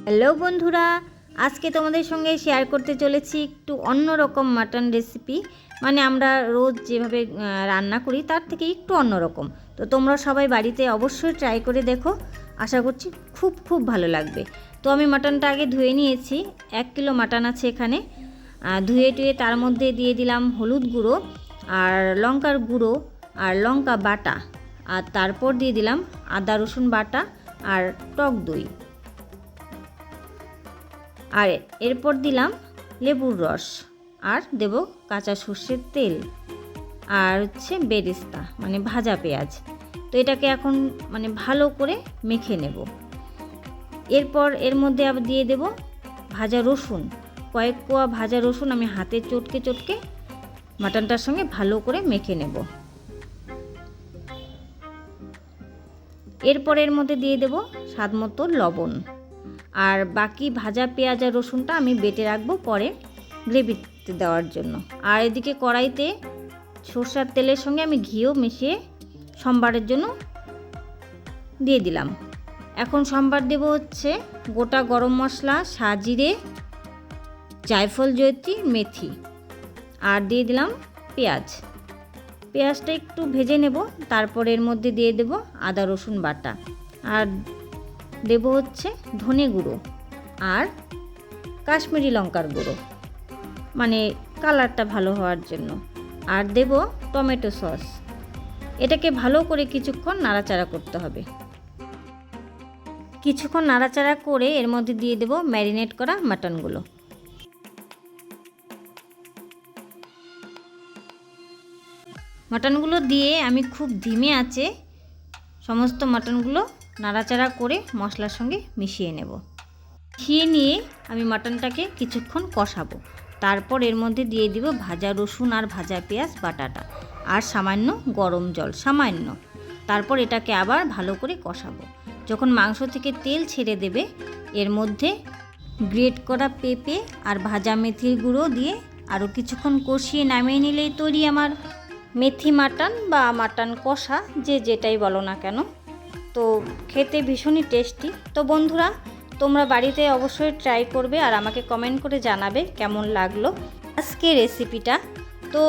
Hello বন্ধুরা, আজকে তোমাদের সঙ্গে শেয়ার করতে চলেছি একটু অন্যরকম মাটন রেসিপি। মানে আমরা রোজ যেভাবে রান্না করি তার থেকে একটু অন্যরকম। তো তোমরা সবাই বাড়িতে অবশ্যই ট্রাই করে দেখো, আশা করছি খুব ভালো লাগবে। তো আমি মাটনটা আগে ধুয়ে নিয়েছি, 1 কিলো মাটন আছে এখানে। ধুয়ে টুয়ে তার মধ্যে দিয়ে দিলাম হলুদ গুঁড়ো আর লঙ্কার গুঁড়ো আর লঙ্কা বাটা, আর তারপর দিয়ে দিলাম আদা রসুন বাটা আর টক দই, আর এরপর দিলাম লেবুর রস, আর দেব কাঁচা সর্ষের তেল, আর হচ্ছে বেরেস্তা মানে ভাজা পেঁয়াজ। তো এটাকে এখন মানে ভালো করে মেখে নেব। এরপর এর মধ্যে আবার দিয়ে দেব ভাজা রসুন, কয়েক কোয়া ভাজা রসুন আমি হাতে চটকে মাটনটার সঙ্গে ভালো করে মেখে নেব। এরপর এর মধ্যে দিয়ে দেব স্বাদ মতো লবণ, আর বাকি ভাজা পেঁয়াজ আর রসুনটা আমি বেটে রাখবো পরে গ্রেভিতে দেওয়ার জন্য। আর এদিকে কড়াইতে সরষের তেলের সঙ্গে আমি ঘিও মিশিয়ে সম্বারের জন্য দিয়ে দিলাম। এখন সম্বার দেব হচ্ছে গোটা গরম মশলা, সাজিরে, জায়ফল, জয়ত্রী, মেথি, আর দিয়ে দিলাম পেঁয়াজটা একটু ভেজে নেব। তারপর এর মধ্যে দিয়ে দেব আদা রসুন বাটা, আর দেব হচ্ছে ধনে গুঁড়ো আর কাশ্মীরি লঙ্কার গুঁড়ো, মানে কালারটা ভালো হওয়ার জন্য, আর দেব টমেটো সস। এটাকে ভালো করে কিছুক্ষণ নাড়াচাড়া করতে হবে। কিছুক্ষণ নাড়াচাড়া করে এর মধ্যে দিয়ে দেব ম্যারিনেট করা মাটনগুলো। মাটনগুলো দিয়ে আমি খুব ধিমে আঁচে সমস্ত মাটনগুলো নাড়াচাড়া করে মশলার সঙ্গে মিশিয়ে নেব। মিশিয়ে নিয়ে আমি মাটনটাকে কিছুক্ষণ কষাবো। তারপর এর মধ্যে দিয়ে দিব ভাজা রসুন আর ভাজা পেঁয়াজ বাটাটা, আর সামান্য গরম জল, সামান্য। তারপর এটাকে আবার ভালো করে কষাবো। যখন মাংস থেকে তেল ছেড়ে দেবে এর মধ্যে গ্রেট করা পেঁপে আর ভাজা মেথির গুঁড়ো দিয়ে আরও কিছুক্ষণ কষিয়ে নামিয়ে নিলেই তৈরি আমার মেথি মাটন বা মাটন কষা, যে যেটাই বলো না কেন। তো খেতে ভীষণই টেস্টি। তো বন্ধুরা, তোমরা বাড়িতে অবশ্যই ট্রাই করবে আর আমাকে কমেন্ট করে জানাবে কেমন লাগলো আজকে রেসিপিটা। তো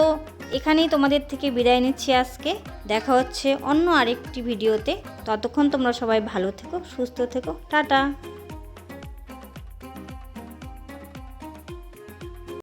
এখানেই তোমাদের থেকে বিদায় নিচ্ছি আজকে। দেখা হচ্ছে অন্য আরেকটি ভিডিওতে। ততক্ষণ তোমরা সবাই ভালো থেকো, সুস্থ থেকো, টাটা।